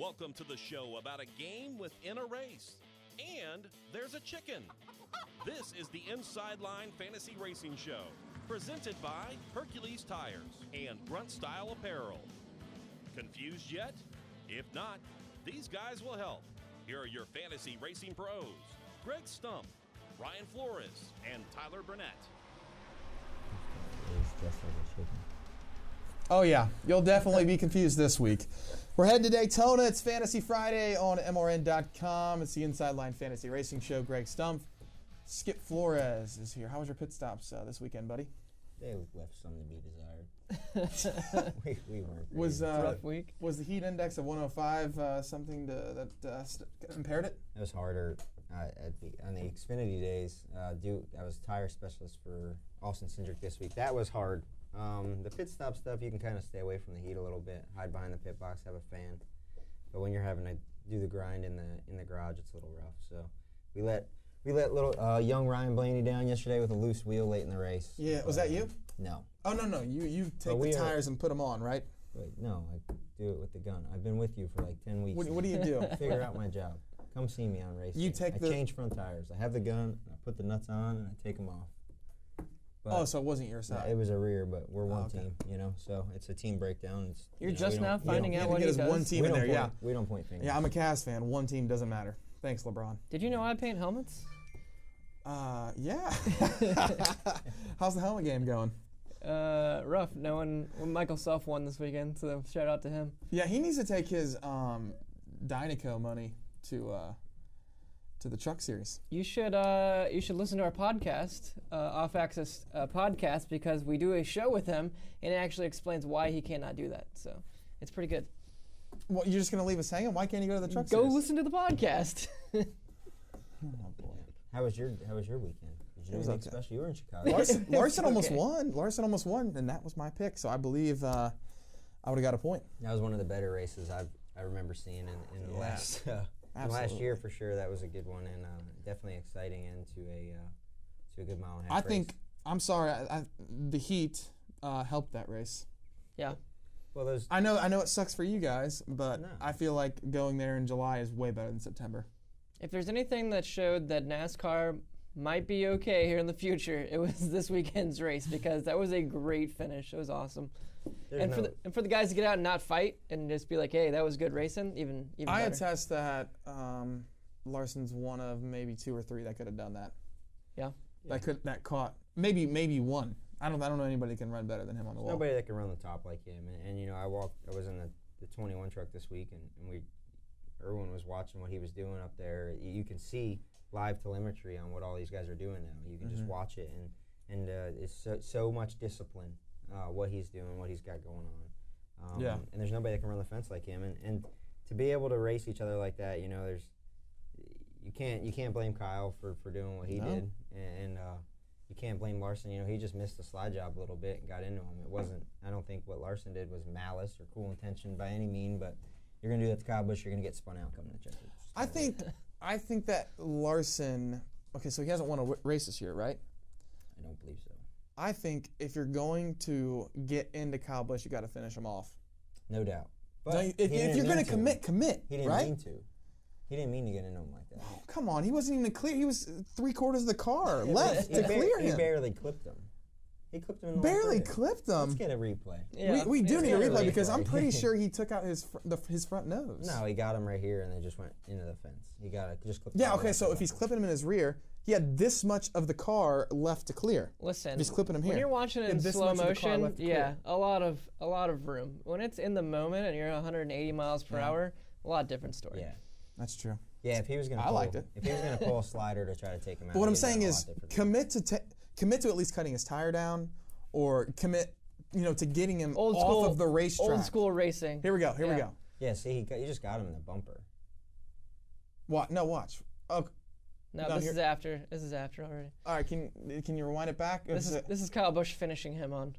Welcome to the show about a game within a race. And there's a chicken. This is the Inside Line Fantasy Racing Show, presented by Hercules Tires and Grunt Style Apparel. Confused yet? If not, these guys will help. Here are your fantasy racing pros, Greg Stumpff, Ryan Flores, and Tyler Burnett. Oh yeah, you'll definitely be confused this week. We're heading to Daytona. It's Fantasy Friday on MRN.com. It's the Inside Line Fantasy Racing Show. Greg Stumpff, Skip Flores is here. How was your pit stops this weekend, buddy? They left some to be desired. we weren't. Was rough week. Was the heat index of 105 something that impaired it? It was harder on the Xfinity days. I was tire specialist for Austin Cindric this week. That was hard. The pit stop stuff, you can kind of stay away from the heat a little bit, hide behind the pit box, have a fan. But when you're having to do the grind in the garage, it's a little rough. So we let little young Ryan Blaney down yesterday with a loose wheel late in the race. Yeah, was that you? No. Oh no, you take the tires and put them on, right? Wait, no, I do it with the gun. I've been with you for like 10 weeks. What do you do? Figure out my job. Come see me on race. I change front tires. I have the gun, I put the nuts on, and I take them off. But so it wasn't your side. It was a rear, but we're one team, so it's a team breakdown. You're just now finding out what he does. One team in there, yeah. We don't point fingers. Yeah, I'm a Cavs fan. One team doesn't matter. Thanks, LeBron. Did you know I paint helmets? Yeah. How's the helmet game going? Rough. Michael Self won this weekend, so shout out to him. Yeah, he needs to take his Dynaco money to the truck series. You should listen to our podcast, Off Access Podcast, because we do a show with him, and it actually explains why he cannot do that. So it's pretty good. Well, you're just gonna leave us hanging? Why can't you go to the truck series? series? Go listen to the podcast. Oh boy. How was your weekend? Did you do anything special? You were in Chicago. Larson almost won. Larson almost won, and that was my pick. So I believe I would have got a point. That was one of the better races I remember seeing in the last. Last year for sure, that was a good one, and definitely exciting end to a good mile and a half race. I'm sorry, the heat helped that race. Yeah. Well, I know it sucks for you guys, but I feel like going there in July is way better than September. If there's anything that showed that NASCAR might be okay here in the future, it was this weekend's race, because that was a great finish. It was awesome. And for the guys to get out and not fight and just be like, hey, that was good racing, even better. I attest that Larson's one of maybe two or three that could have done that. Yeah. That caught maybe one. I don't know anybody that can run better than him on the wall. Nobody that can run the top like him. And I was in the 21 truck this week, and Erwin was watching what he was doing up there. You can see live telemetry on what all these guys are doing now. You can just watch it, and it's so much discipline. What he's doing, what he's got going on. And there's nobody that can run the fence like him. And to be able to race each other like that, you can't blame Kyle for doing what he did. And you can't blame Larson. He just missed the slide job a little bit and got into him. It wasn't, I don't think what Larson did was malice or cool intention by any mean, but you're going to do that to Kyle Busch, you're going to get spun out coming to Chester. I think that Larson, so he hasn't won a race this year, right? I don't believe so. I think if you're going to get into Kyle Busch, you got to finish him off. No doubt. But if you're going to commit, he didn't right? mean to. He didn't mean to get into him like that. Oh, come on, he wasn't even clear. He was 3/4 of the car left to clear him. He barely clipped him. He clipped him in the barely clipped him. Let's get a replay. Yeah. We do need a replay because I'm pretty sure he took out his front nose. No, he got him right here and then just went into the fence. He just clipped. Yeah, okay. So if he's clipping him in his rear, he had this much of the car left to clear. Listen, if he's clipping him here. When you're watching it in slow motion, a lot of room. When it's in the moment and you're 180 miles per hour, a lot different story. Yeah, that's true. Yeah, if he was gonna, If he was gonna pull a slider to try to take him out. But what I'm saying is, commit to at least cutting his tire down, or commit, to getting him off of the racetrack. Old school racing. Here we go. Yeah, see, you just got him in the bumper. What? No, watch. Oh. No, this is after. This is after already. All right, can you rewind it back? This is Kyle Busch finishing him on.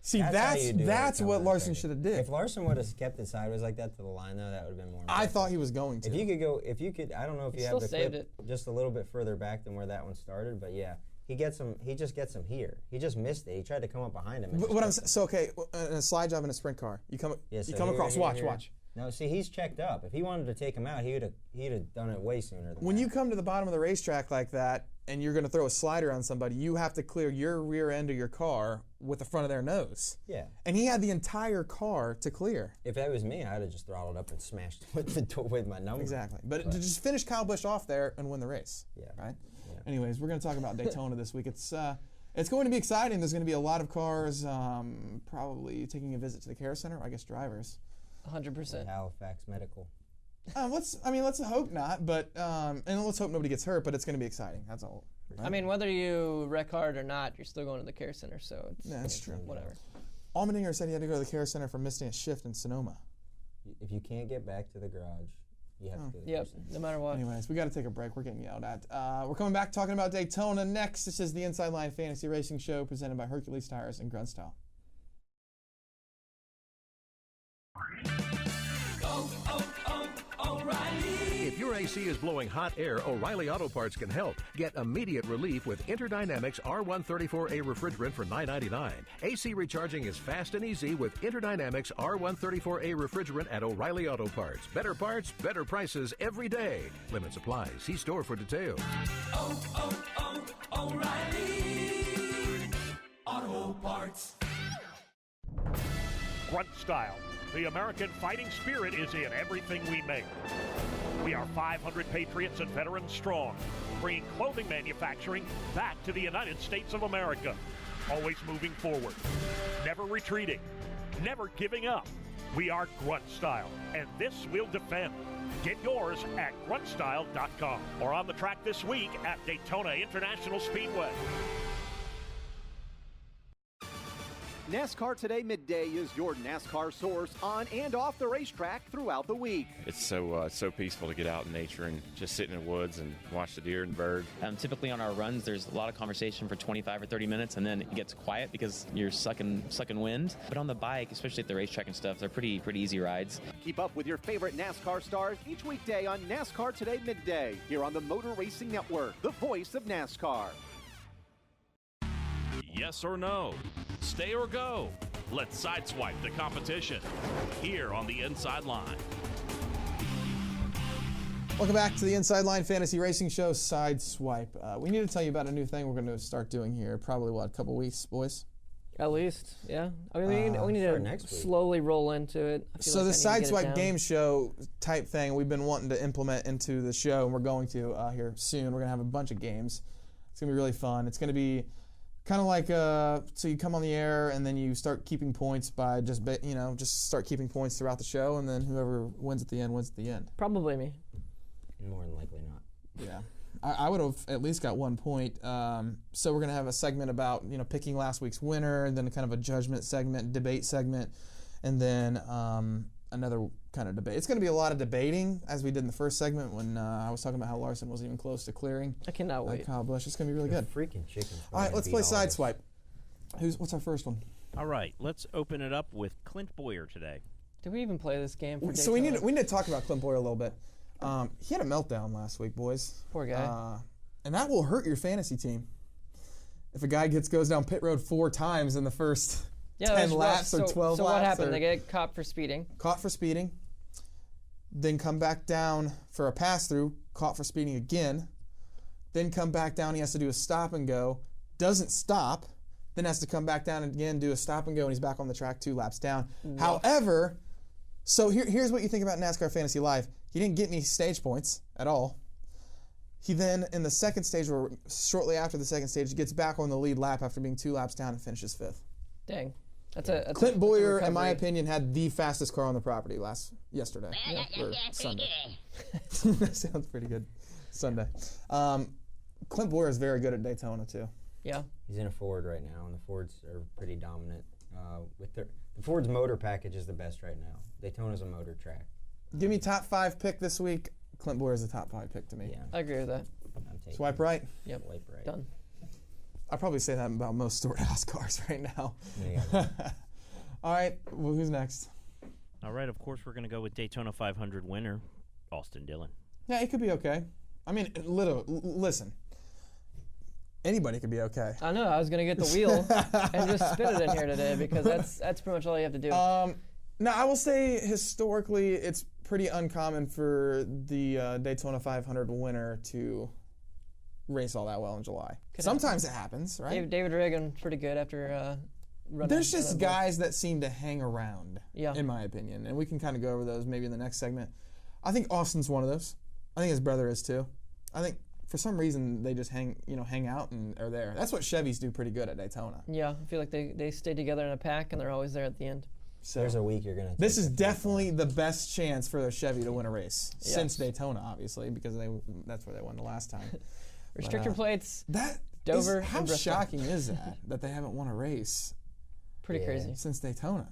See, that's what Larson should have did. If Larson would have kept it sideways like that to the line, though, that would have been more impressive. I thought he was going to. If you could, I don't know if you have the clip just a little bit further back than where that one started, but yeah, he just gets him here. He just missed it. He tried to come up behind him. In a slide job in a sprint car, you come across. Watch. No, see, he's checked up. If he wanted to take him out, he'd have done it way sooner than When that. you come to the bottom of the racetrack like that and you're going to throw a slider on somebody, you have to clear your rear end of your car with the front of their nose. Yeah. And he had the entire car to clear. If that was me, I'd have just throttled up and smashed with my number. Exactly. But to just finish Kyle Busch off there and win the race. Yeah. Right? Yeah. Anyways, we're going to talk about Daytona this week. It's going to be exciting. There's going to be a lot of cars probably taking a visit to the Care Center, I guess drivers. 100%. Halifax Medical. Let's hope not, but and let's hope nobody gets hurt. But it's going to be exciting. That's all. Right? I mean, whether you wreck hard or not, you're still going to the Care Center, so it's, that's true. Whatever. Allmendinger said he had to go to the Care Center for missing a shift in Sonoma. If you can't get back to the garage, you have to go to the Yep, Care Center. no matter what. Anyways, we got to take a break. We're getting yelled at. We're coming back talking about Daytona next. This is the Inside Line Fantasy Racing Show presented by Hercules Tires and Grunt Style. If your AC is blowing hot air, O'Reilly Auto Parts can help. Get immediate relief with Interdynamics R134A refrigerant for $9.99. AC recharging is fast and easy with Interdynamics R134A refrigerant at O'Reilly Auto Parts. Better parts, better prices every day. Limit supply. See store for details. O'Reilly Auto Parts. Grunt Style. The American fighting spirit is in everything we make. We are 500 patriots and veterans strong, bringing clothing manufacturing back to the United States of America. Always moving forward, never retreating, never giving up. We are Grunt Style, and this we'll defend. Get yours at gruntstyle.com or on the track this week at Daytona International Speedway. NASCAR Today Midday is your NASCAR source on and off the racetrack throughout the week. It's so peaceful to get out in nature and just sit in the woods and watch the deer and bird. Typically on our runs, there's a lot of conversation for 25 or 30 minutes, and then it gets quiet because you're sucking wind. But on the bike, especially at the racetrack and stuff, they're pretty easy rides. Keep up with your favorite NASCAR stars each weekday on NASCAR Today Midday here on the Motor Racing Network, the voice of NASCAR. Yes or no? Stay or go? Let's sideswipe the competition here on the Inside Line. Welcome back to the Inside Line Fantasy Racing Show, Sideswipe. We need to tell you about a new thing we're going to start doing here. Probably, a couple weeks, boys? At least, yeah. I mean, we need to slowly roll into it. So the Sideswipe game show type thing we've been wanting to implement into the show, and we're going to here soon. We're going to have a bunch of games. It's going to be really fun. It's going to be kind of like, so you come on the air and then you start keeping points by just start keeping points throughout the show, and then whoever wins at the end wins at the end. Probably me. More than likely not. Yeah. I would have at least got 1 point. So we're going to have a segment about, picking last week's winner, and then kind of a judgment segment, debate segment, and then another kind of debate. It's going to be a lot of debating, as we did in the first segment when I was talking about how Larson wasn't even close to clearing. I cannot wait. Kyle Busch. It's going to be really good. Freaking chicken. All right, let's play Sideswipe. What's our first one? All right, let's open it up with Clint Boyer today. Did we even play this game for Daytona? So we need to talk about Clint Boyer a little bit. He had a meltdown last week, boys. Poor guy. And that will hurt your fantasy team. If a guy goes down pit road 4 times in the first 10 laps or 12 laps. So what happened? They get caught for speeding. Caught for speeding. Then come back down for a pass-through. Caught for speeding again. Then come back down. He has to do a stop and go. Doesn't stop. Then has to come back down again, do a stop and go, and he's back on the track 2 laps down. Wow. However, so here's what you think about NASCAR Fantasy Live. He didn't get any stage points at all. He then, in the second stage, or shortly after the second stage, gets back on the lead lap after being 2 laps down and finishes 5th. Dang. Clint Boyer, in my opinion, had the fastest car on the property yesterday. Or Sunday. That sounds pretty good. Sunday. Clint Boyer is very good at Daytona, too. Yeah. He's in a Ford right now, and the Fords are pretty dominant. The Ford's motor package is the best right now. Daytona's a motor track. Give me top 5 pick this week. Clint Boyer is a top 5 pick to me. Yeah. I agree with that. Swipe right? Yep. Swipe right. Done. I'll probably say that about most Storehouse cars right now. Yeah. All right, well, who's next? All right, of course, we're going to go with Daytona 500 winner, Austin Dillon. Yeah, it could be okay. I mean, listen. Anybody could be okay. I know. I was going to get the wheel and just spit it in here today because that's pretty much all you have to do. Now, I will say historically it's pretty uncommon for the Daytona 500 winner to race all that well in July. Sometimes it happens, right? David Reagan, pretty good after running. There's just guys that seem to hang around, Yeah. in my opinion, and we can kind of go over those maybe in the next segment. I think Austin's one of those. I think his brother is too. I think for some reason they just hang out and are there. That's what Chevys do pretty good at Daytona. Yeah, I feel like they stay together in a pack and they're always there at the end. So there's a week you're going to This is definitely the best chance for a Chevy to win a race since Daytona, obviously, because that's where they won the last time. Restrictor plates, Dover, and how Bristol. shocking is that they haven't won a race? Pretty crazy. Since Daytona.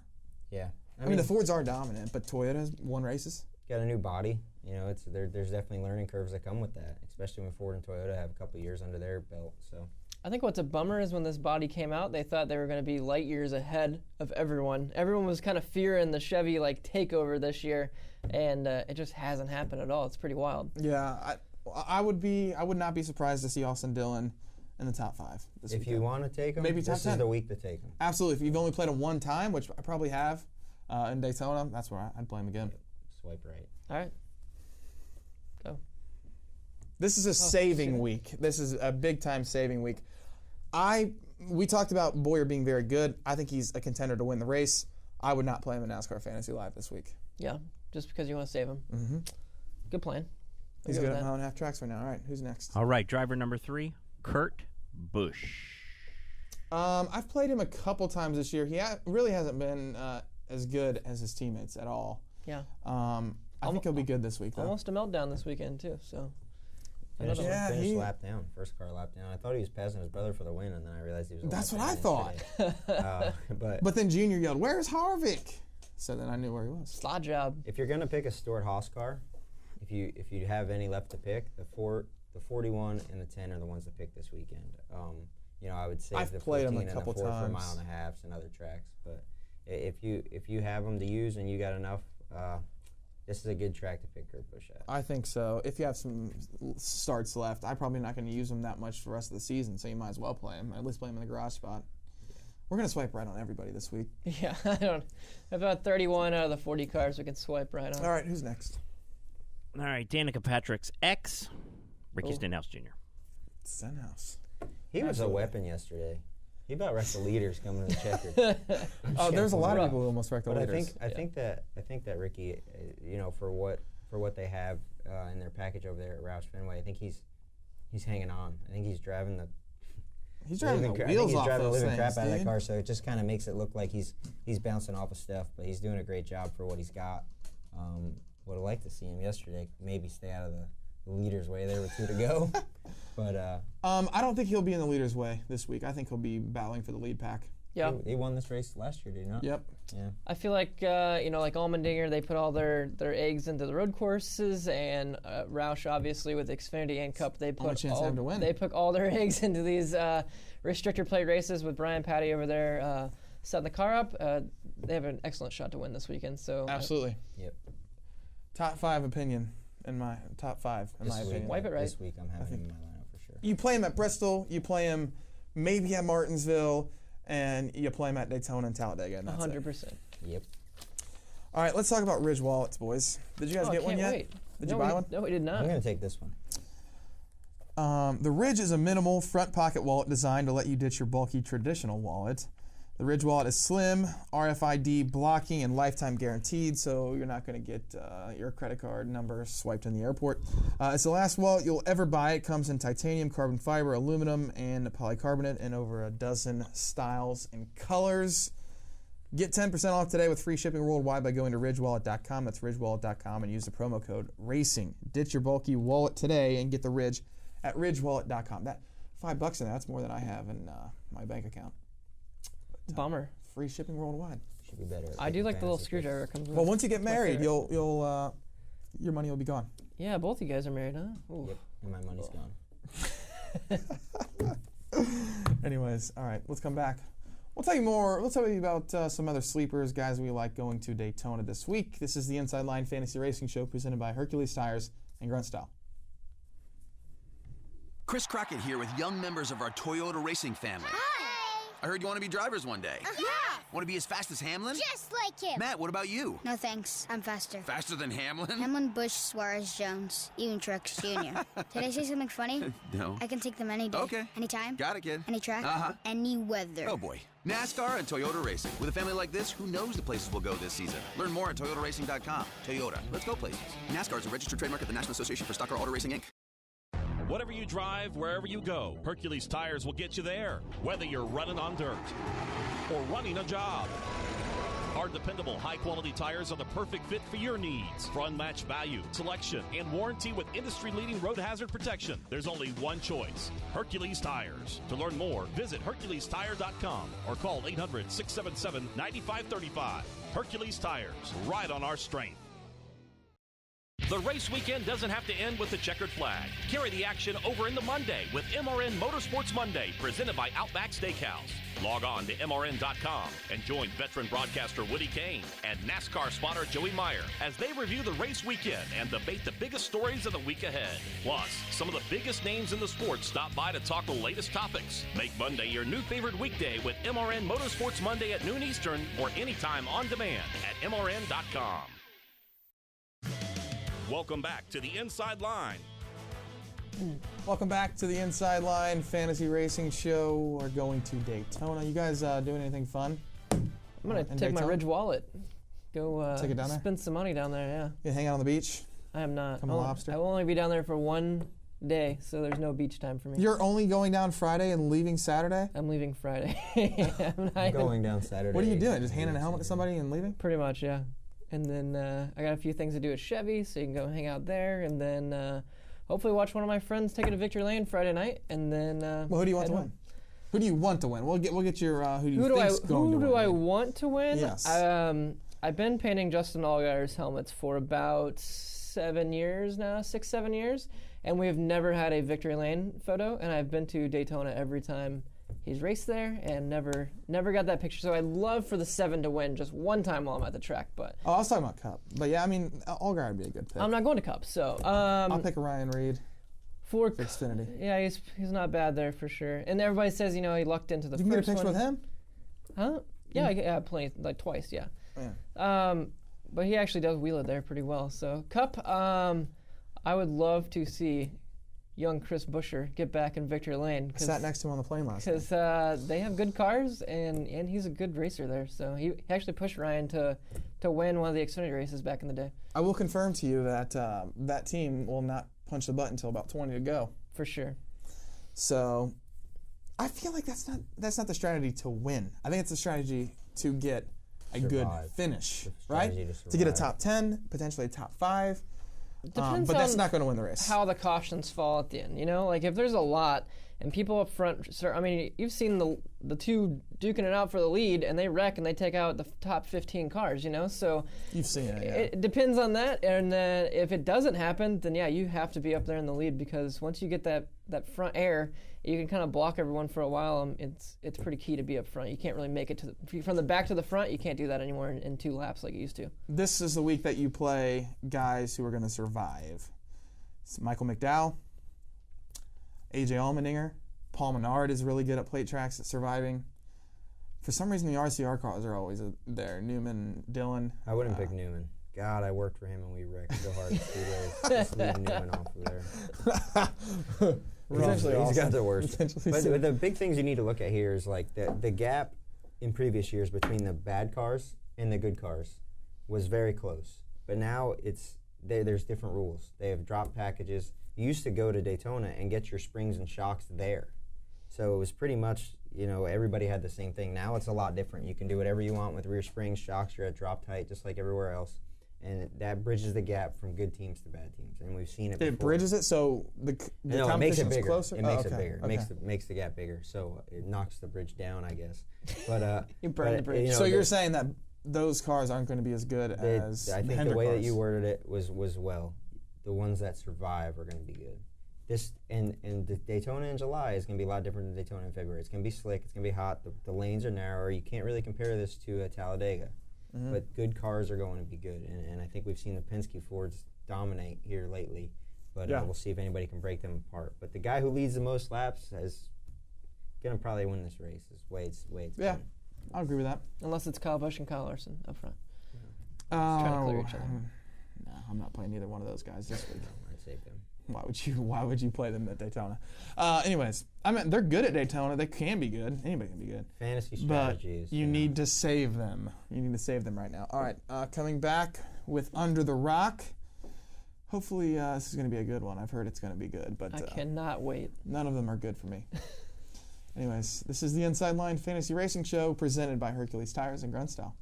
Yeah. I mean, the Fords are dominant, but Toyota's won races. Got a new body. You know, there's definitely learning curves that come with that, especially when Ford and Toyota have a couple of years under their belt. So I think what's a bummer is when this body came out, they thought they were going to be light years ahead of everyone. Everyone was kind of fearing the Chevy takeover this year, and it just hasn't happened at all. It's pretty wild. Yeah, I would not be surprised to see Austin Dillon in the top 5 this weekend. If you want to take him, maybe top 10. This is the week to take him. Absolutely. If you've only played him one time, which I probably have in Daytona, that's where I'd play him again. Swipe right. All right. Go. This is a saving week. This is a big-time saving week. We talked about Boyer being very good. I think he's a contender to win the race. I would not play him in NASCAR Fantasy Live this week. Yeah, just because you want to save him. Mm-hmm. Good plan. He's good at mile and a half tracks right now. All right, who's next? All right, driver number 3, Kurt Busch. I've played him a couple times this year. He really hasn't been as good as his teammates at all. Yeah. I think he'll be good this week, though. Almost a meltdown this weekend, too. So. Finished lap down, first car lap down. I thought he was passing his brother for the win, and then I realized he was. That's what I thought. But then Junior yelled, "Where's Harvick?" So then I knew where he was. Slot job. If you're gonna pick a Stuart Haas car, if you have any left to pick, the 41 and the 10 are the ones to pick this weekend. I would say I've the played 14 them a and couple the 4 for times. mile and a halves and other tracks. But if you have them to use and you got enough. This is a good track to pick Kurt Busch at. I think so. If you have some starts left, I'm probably not going to use him that much for the rest of the season, so you might as well play him. At least play him in the garage spot. Yeah. We're going to swipe right on everybody this week. Yeah, about 31 out of the 40 cars we can swipe right on. All right, who's next? All right, Danica Patrick's ex, Ricky Stenhouse Jr. Stenhouse. He was a weapon yesterday. He about wrecked the leaders coming to the checker. There's a lot of people who almost wrecked the leaders. I think that Ricky, for what they have in their package over there at Roush Fenway, I think he's hanging on. I think he's driving the wheels off driving the those living crap things, out of that dude. car. So it just kind of makes it look like he's bouncing off of stuff, but he's doing a great job for what he's got. Would have liked to see him yesterday. Maybe stay out of the leader's way there with 2 to go. But I don't think he'll be in the leader's way this week. I think he'll be battling for the lead pack. Yeah. He won this race last year, did he not? Yep. Yeah. I feel like, like Allmendinger, they put all their eggs into the road courses, and Roush, obviously, with Xfinity and Cup, they put all their eggs into these restrictor plate races with Brian Patty over there setting the car up. They have an excellent shot to win this weekend. So absolutely. Yep. Top 5 opinion in my top 5 in my opinion. Wipe it right. This week I'm having him in my lineup for sure. You play him at Bristol, you play him maybe at Martinsville, and you play him at Daytona and Talladega. And that's 100%. Yep. All right, let's talk about Ridge wallets, boys. Did you guys get one yet? Wait. Did you buy one? No, we did not. I'm going to take this one. The Ridge is a minimal front pocket wallet designed to let you ditch your bulky traditional wallet. The Ridge wallet is slim, RFID blocking, and lifetime guaranteed, so you're not going to get your credit card number swiped in the airport. It's the last wallet you'll ever buy. It comes in titanium, carbon fiber, aluminum, and polycarbonate in over a dozen styles and colors. Get 10% off today with free shipping worldwide by going to ridgewallet.com. That's ridgewallet.com, and use the promo code RACING. Ditch your bulky wallet today and get the Ridge at ridgewallet.com. That $5 in there, that's more than I have in my bank account. Bummer. Free shipping worldwide. Should be better. I do like the little screwdriver it comes with. Well, once you get married, you'll your money will be gone. Yeah, both you guys are married, huh? Ooh. Yep, and my money's gone. Anyways, all right, let's come back. We'll tell you more. We'll tell you about some other sleepers, guys we like going to Daytona this week. This is the Inside Line Fantasy Racing Show presented by Hercules Tires and Grunt Style. Chris Crockett here with young members of our Toyota racing family. Hi! I heard you want to be drivers one day. Yeah! Want to be as fast as Hamlin? Just like him. Matt, what about you? No thanks. I'm faster. Faster than Hamlin? Hamlin, Busch, Suarez, Jones, even Truex Jr. Did I say something funny? No. I can take them any day. Okay. Anytime. Got it, kid. Any track. Uh-huh. Any weather. Oh, boy. NASCAR and Toyota Racing. With a family like this, who knows the places we'll go this season? Learn more at toyotaracing.com. Toyota. Let's go places. NASCAR is a registered trademark of the National Association for Stock Car Auto Racing, Inc. Whatever you drive, wherever you go, Hercules Tires will get you there, whether you're running on dirt or running a job. Our dependable, high-quality tires are the perfect fit for your needs. For unmatched value, selection, and warranty with industry-leading road hazard protection, there's only one choice, Hercules Tires. To learn more, visit HerculesTire.com or call 800-677-9535. Hercules Tires, ride on our strength. The race weekend doesn't have to end with the checkered flag. Carry the action over into Monday with MRN Motorsports Monday, presented by Outback Steakhouse. Log on to MRN.com and join veteran broadcaster Woody Kane and NASCAR spotter Joey Meyer as they review the race weekend and debate the biggest stories of the week ahead. Plus, some of the biggest names in the sport stop by to talk the latest topics. Make Monday your new favorite weekday with MRN Motorsports Monday at noon Eastern or anytime on demand at MRN.com. Welcome back to the Inside Line. Welcome back to the Inside Line Fantasy Racing Show. We're going to Daytona. You guys doing anything fun? I'm going to take my Ridge wallet. Go take it down there? Spend some money down there, yeah. You hang out on the beach? I am not. Come a lobster? I will only be down there for one day, so there's no beach time for me. You're only going down Friday and leaving Saturday? I'm leaving Friday. I'm going down Saturday. What are you doing? Just handing a helmet to somebody and leaving? Pretty much, yeah. And then I got a few things to do at Chevy, so you can go hang out there, and then hopefully watch one of my friends take it to Victory Lane Friday night, and then. Well, who do you want to win? Who do you want to win? We'll get your who do you think's going to win. Who do I want to win? Yes. I've been painting Justin Allgaier's helmets for about 7 years now, 6-7 years, and we've never had a Victory Lane photo, and I've been to Daytona every time he's raced there and never got that picture. So I'd love for the 7 to win just one time while I'm at the track. But I was talking about Cup. But yeah, I mean, Allgaier would be a good pick. I'm not going to Cup, so I'll pick a Ryan Reed for Xfinity. Yeah, he's not bad there for sure. And everybody says he lucked into the first one. You can get a picture with him? Huh? Yeah, I plenty, like twice. Yeah. But he actually does wheel it there pretty well. So Cup, I would love to see young Chris Buescher get back in Victory Lane. I sat next to him on the plane last night. Because they have good cars, and he's a good racer there. So he actually pushed Ryan to win one of the Xfinity races back in the day. I will confirm to you that that team will not punch the button until about 20 to go. For sure. So I feel like that's not the strategy to win. I think it's the strategy to get a good finish, right? To get a top 10, potentially a top 5. Depends but that's not going to win the race. How the cautions fall at the end, like if there's a lot and people up front start, I mean, you've seen the two duking it out for the lead and they wreck and they take out the top 15 cars, so you've seen it. Yeah. It depends on that, and if it doesn't happen, then yeah, you have to be up there in the lead, because once you get that front air, you can kind of block everyone for a while. It's pretty key to be up front. You can't really make it from the back to the front. You can't do that anymore in 2 laps like you used to. This is the week that you play guys who are going to survive. It's Michael McDowell, AJ Allmendinger, Paul Menard is really good at plate tracks at surviving. For some reason, the RCR cars are always there. Newman, Dillon. I wouldn't pick Newman. God, I worked for him and we wrecked so hard in Speedways. Just leave Newman off of there. He's got the worst. But the big things you need to look at here is like the gap in previous years between the bad cars and the good cars was very close. But now there's different rules. They have drop packages. You used to go to Daytona and get your springs and shocks there. So it was pretty much, everybody had the same thing. Now it's a lot different. You can do whatever you want with rear springs, shocks. You're at drop tight just like everywhere else. And that bridges the gap from good teams to bad teams, and we've seen it before. It bridges it, so the competition is closer? It makes it bigger. Okay. It makes the gap bigger, so it knocks the bridge down, I guess. But you burn the bridge. So you're saying that those cars aren't going to be as good as I think Hendrick the way cars. that you worded it was well. The ones that survive are going to be good. This and the Daytona in July is going to be a lot different than Daytona in February. It's going to be slick. It's going to be hot. The lanes are narrower. You can't really compare this to a Talladega. Mm-hmm. But good cars are going to be good, and I think we've seen the Penske Fords dominate here lately. But we'll see if anybody can break them apart. But the guy who leads the most laps is going to probably win this race. Is Wade's yeah. I'll agree with that. Unless it's Kyle Busch and Kyle Larson up front. Trying to clear each other. No, I'm not playing either one of those guys this week. I'd save them. Why would you play them at Daytona? Anyways, I mean, they're good at Daytona. They can be good. Anybody can be good. Fantasy strategies. But you need to save them. You need to save them right now. All right, coming back with Under the Rock. Hopefully this is going to be a good one. I've heard it's going to be good. But I cannot wait. None of them are good for me. Anyways, this is the Inside Line Fantasy Racing Show presented by Hercules Tires and Grunstyle.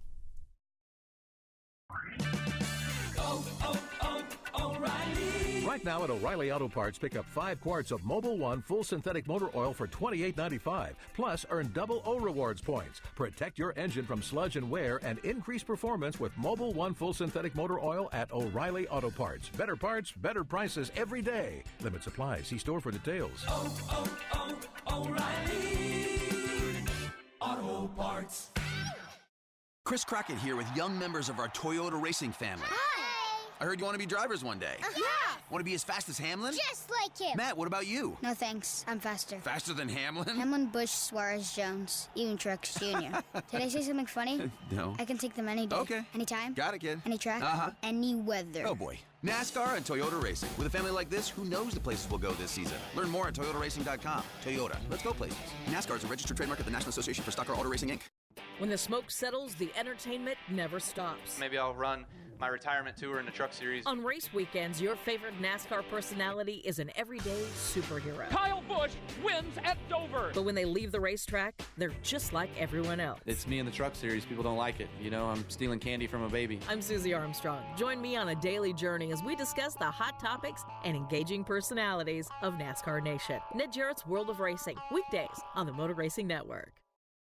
Right now at O'Reilly Auto Parts, pick up 5 quarts of Mobil 1 full synthetic motor oil for $28.95. Plus, earn double O Rewards points. Protect your engine from sludge and wear and increase performance with Mobil 1 full synthetic motor oil at O'Reilly Auto Parts. Better parts, better prices every day. Limit supply. See store for details. O'Reilly Auto Parts. Chris Crockett here with young members of our Toyota racing family. Hi. I heard you want to be drivers one day. Yeah. Want to be as fast as Hamlin? Just like him. Matt, what about you? No thanks. I'm faster. Faster than Hamlin? Hamlin, Busch, Suarez, Jones, even Truex Jr. Did I say something funny? No. I can take them any day. Okay. Anytime. Got it, kid. Any track. Any weather. Oh, boy. NASCAR and Toyota Racing. With a family like this, who knows the places we'll go this season? Learn more at ToyotaRacing.com. Toyota. Let's go places. NASCAR is a registered trademark of the National Association for Stock Car Auto Racing, Inc. When the smoke settles, the entertainment never stops. Maybe I'll run my retirement tour in the truck series. On race weekends, your favorite NASCAR personality is an everyday superhero. Kyle Busch wins at Dover. But when they leave the racetrack, they're just like everyone else. It's me in the truck series. People don't like it. You know, I'm stealing candy from a baby. I'm Susie Armstrong. Join me on a daily journey as we discuss the hot topics and engaging personalities of NASCAR Nation. Ned Jarrett's World of Racing, weekdays on the Motor Racing Network.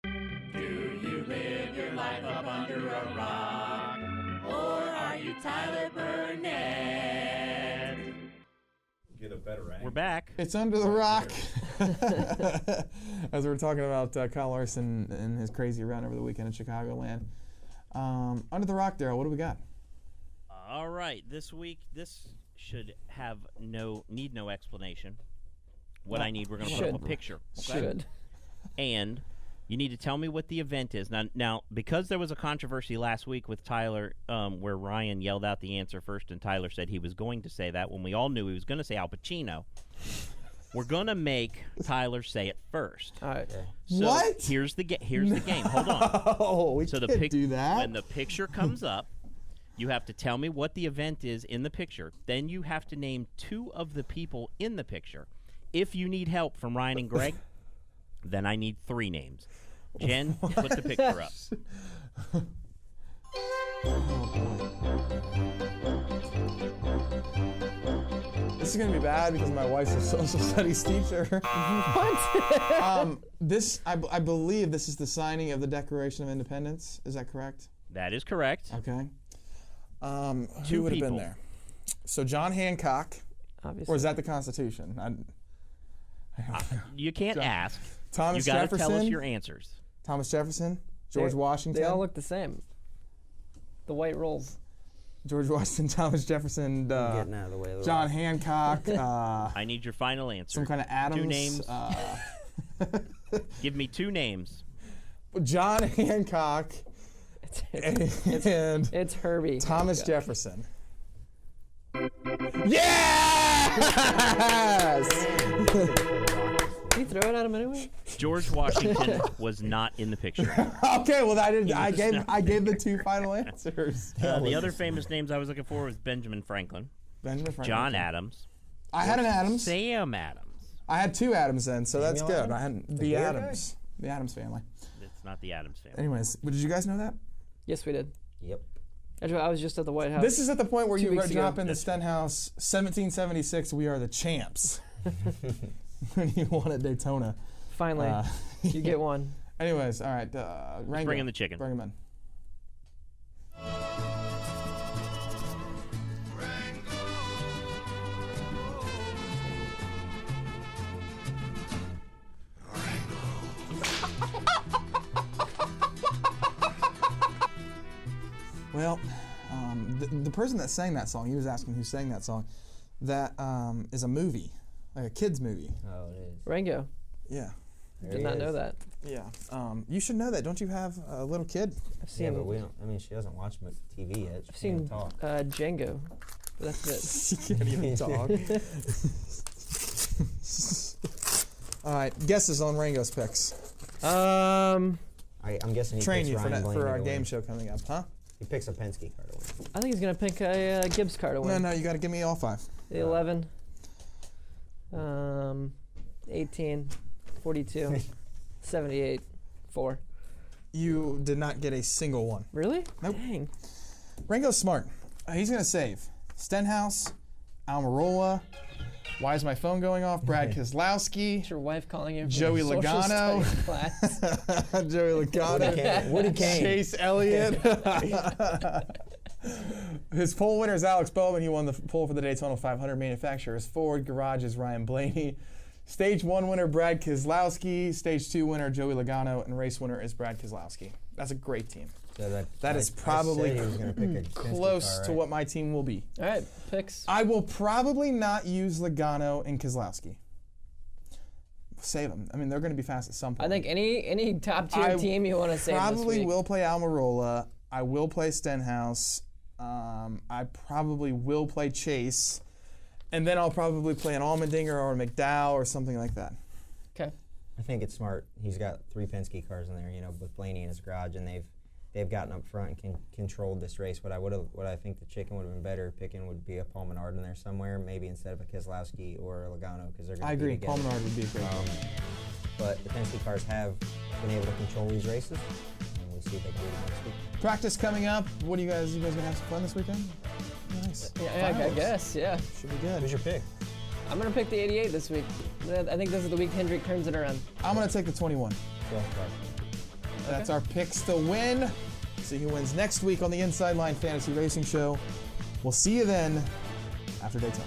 Do you live your life up under a rock? Or are you Tyler Burnett? Get a better angle. We're back. It's Under the Rock. As we were talking about Kyle Larson and his crazy run over the weekend in Chicagoland. Under the Rock, Daryl, what do we got? All right, this week, this should have no explanation. What I need, we're going to put up a picture. Okay? Should. And you need to tell me what the event is. Now, because there was a controversy last week with Tyler where Ryan yelled out the answer first and Tyler said he was going to say that when we all knew he was going to say Al Pacino, we're going to make Tyler say it first. All right. So what? Here's the game. Hold on. Oh, we can't do that. When the picture comes up, you have to tell me what the event is in the picture. Then you have to name 2 of the people in the picture. If you need help from Ryan and Greg, then I need 3 names. Jen, put the picture up. This is going to be bad because my wife's a social studies teacher. What? I believe this is the signing of the Declaration of Independence. Is that correct? That is correct. Okay. 2 Who would have people. been there? So John Hancock. Obviously. Or is that the Constitution? You can't ask. Thomas You got to Jefferson. tell us your answers. Thomas Jefferson. George Washington. They all look the same. The white rolls. George Washington, Thomas Jefferson, Getting out of the way of the John rock. Hancock. I need your final answer. Some kind of Adams. 2 names. Give me 2 names. John Hancock and It's Herbie. Thomas Jefferson. Yes! Did he throw it at him anyway? George Washington was not in the picture. Okay, well I gave the 2 final answers. The other famous names I was looking for was Benjamin Franklin, John Adams, I had an Adams. Sam Adams. I had 2 Adams then, so that's Samuel good. Adams? I had The the beer Adams. The Adams family. It's not the Adams family. Anyways, did you guys know that? Yes, we did. Yep. I was just at the White House. This is at the point where 2 you weeks ago. drop in the Stenhouse, 1776, we are the champs. When you won at Daytona. Finally, you get one. Anyways, all right. Rango, bring in the chicken. Bring him in. Well, the person that sang that song, he was asking who sang that song. That is a movie, like a kid's movie. Oh, it is. Rango. Yeah. Did not know that. Yeah. You should know that. Don't you have a little kid? I've seen. Yeah, but we don't. I mean, she doesn't watch TV yet. I've seen Django. But that's it. She can't even talk. All right, guesses on Rango's picks. I'm guessing he Train picks you Ryan Blaney for our to game win. show coming up, huh? He picks a Penske car to win. I think he's gonna pick a Gibbs car to win. No, you got to give me all 5. The 11, 18, 42, 78, 4. You did not get a single one. Really? Nope. Dang. Rango's smart. He's going to save Stenhouse, Almirola. Why is my phone going off? Brad Keselowski. Is your wife calling you? Joey Social Logano. studies class? Joey Logano. Woody Kane. Chase Elliott. His pole winner is Alex Bowman. He won the pole for the Daytona 500. Manufacturer's Ford. Garage is Ryan Blaney. Stage 1 winner, Brad Keselowski. Stage 2 winner, Joey Logano. And race winner is Brad Keselowski. That's a great team. So that is probably he was gonna pick a close car, right? to what my team will be. All right, picks. I will probably not use Logano and Keselowski. Save them. I mean, they're going to be fast at some point. I think any top tier team you want to save this probably week. will play Almirola. I will play Stenhouse. I probably will play Chase. And then I'll probably play an Allmendinger or a McDowell or something like that. Okay. I think it's smart. He's got 3 Penske cars in there, with Blaney in his garage, and they've gotten up front and controlled this race. What I think the chicken would have been better picking would be a Paul Menard in there somewhere, maybe instead of a Keselowski or a Logano, because they're going to. I agree. Paul Menard would be a great But the Penske cars have been able to control these races, and we'll see if they can do it next week. Practice coming up. What do you guys going to have some fun this weekend? Nice. Yeah, I guess. Yeah. Should be good. Who's your pick? I'm gonna pick the 88 this week. I think this is the week Hendrick turns it around. I'm going to take the 21. That's our picks to win. See who wins next week on the Inside Line Fantasy Racing Show. We'll see you then after Daytona.